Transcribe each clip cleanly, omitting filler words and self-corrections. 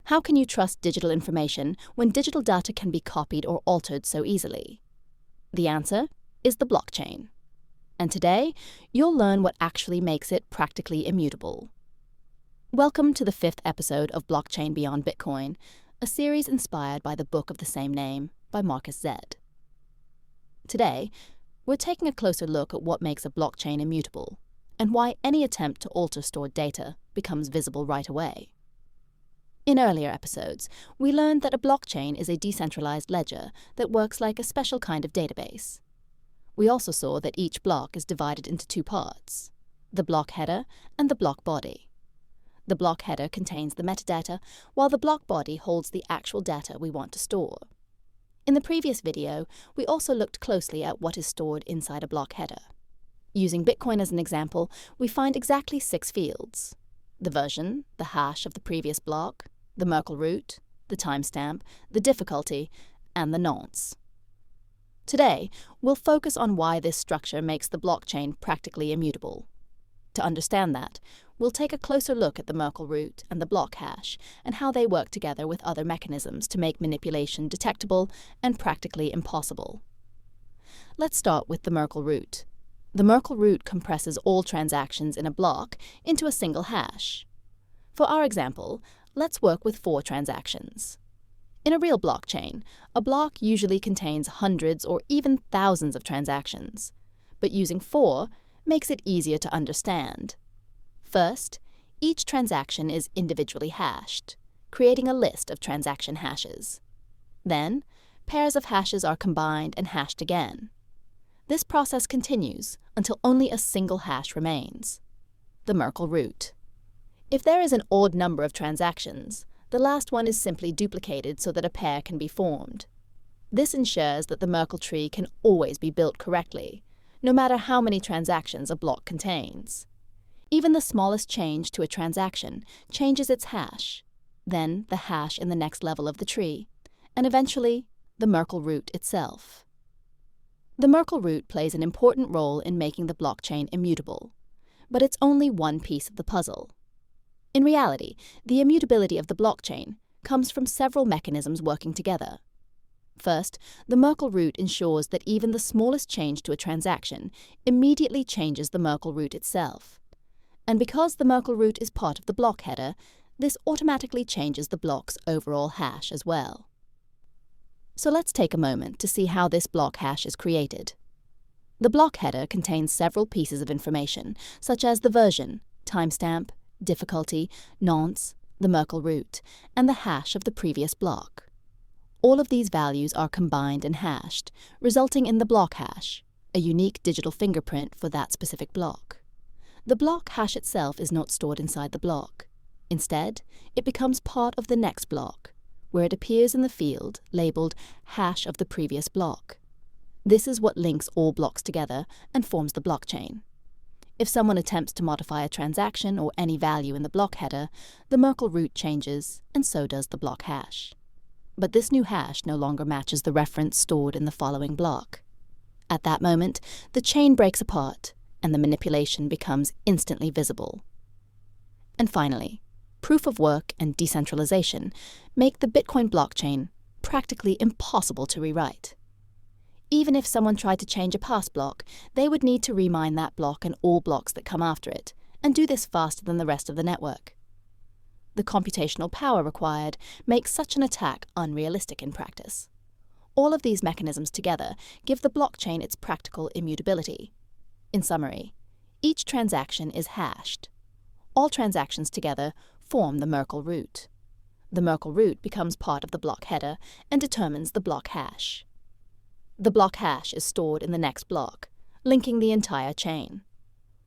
How can you trust digital information when digital data can be copied or altered so easily? The answer is the blockchain. And today, you'll learn what actually makes it practically immutable. Welcome to the 5th episode of Blockchain Beyond Bitcoin, a series inspired by the book of the same name by Markus Zed. Today, we're taking a closer look at what makes a blockchain immutable and why any attempt to alter stored data becomes visible right away. In earlier episodes, we learned that a blockchain is a decentralized ledger that works like a special kind of database. We also saw that each block is divided into two parts, the block header and the block body. The block header contains the metadata, while the block body holds the actual data we want to store. In the previous video, we also looked closely at what is stored inside a block header. Using Bitcoin as an example, we find exactly 6 fields: the version, the hash of the previous block, the Merkle root, the timestamp, the difficulty, and the nonce. Today, we'll focus on why this structure makes the blockchain practically immutable. To understand that, we'll take a closer look at the Merkle root and the block hash and how they work together with other mechanisms to make manipulation detectable and practically impossible. Let's start with the Merkle root. The Merkle root compresses all transactions in a block into a single hash. For our example, let's work with 4 transactions. In a real blockchain, a block usually contains hundreds or even thousands of transactions, but using 4 makes it easier to understand. First, each transaction is individually hashed, creating a list of transaction hashes. Then, pairs of hashes are combined and hashed again. This process continues until only a single hash remains, the Merkle root. If there is an odd number of transactions, the last one is simply duplicated so that a pair can be formed. This ensures that the Merkle tree can always be built correctly, no matter how many transactions a block contains. Even the smallest change to a transaction changes its hash, then the hash in the next level of the tree, and eventually the Merkle root itself. The Merkle root plays an important role in making the blockchain immutable, but it's only one piece of the puzzle. In reality, the immutability of the blockchain comes from several mechanisms working together. First, the Merkle root ensures that even the smallest change to a transaction immediately changes the Merkle root itself. And because the Merkle root is part of the block header, this automatically changes the block's overall hash as well. So let's take a moment to see how this block hash is created. The block header contains several pieces of information, such as the version, timestamp, difficulty, nonce, the Merkle root, and the hash of the previous block. All of these values are combined and hashed, resulting in the block hash, a unique digital fingerprint for that specific block. The block hash itself is not stored inside the block. Instead, it becomes part of the next block, where it appears in the field labeled hash of the previous block. This is what links all blocks together and forms the blockchain. If someone attempts to modify a transaction or any value in the block header, the Merkle root changes, and so does the block hash. But this new hash no longer matches the reference stored in the following block. At that moment, the chain breaks apart, and the manipulation becomes instantly visible. And finally, proof of work and decentralization make the Bitcoin blockchain practically impossible to rewrite. Even if someone tried to change a past block, they would need to remine that block and all blocks that come after it, and do this faster than the rest of the network. The computational power required makes such an attack unrealistic in practice. All of these mechanisms together give the blockchain its practical immutability. In summary, each transaction is hashed. All transactions together form the Merkle root. The Merkle root becomes part of the block header and determines the block hash. The block hash is stored in the next block, linking the entire chain.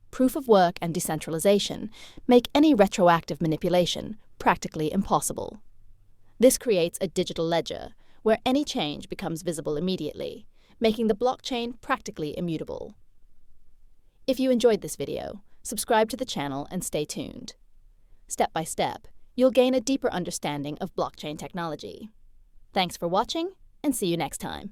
Proof of work and decentralization make any retroactive manipulation practically impossible. This creates a digital ledger where any change becomes visible immediately, making the blockchain practically immutable. If you enjoyed this video, subscribe to the channel and stay tuned. Step by step, you'll gain a deeper understanding of blockchain technology. Thanks for watching, and see you next time.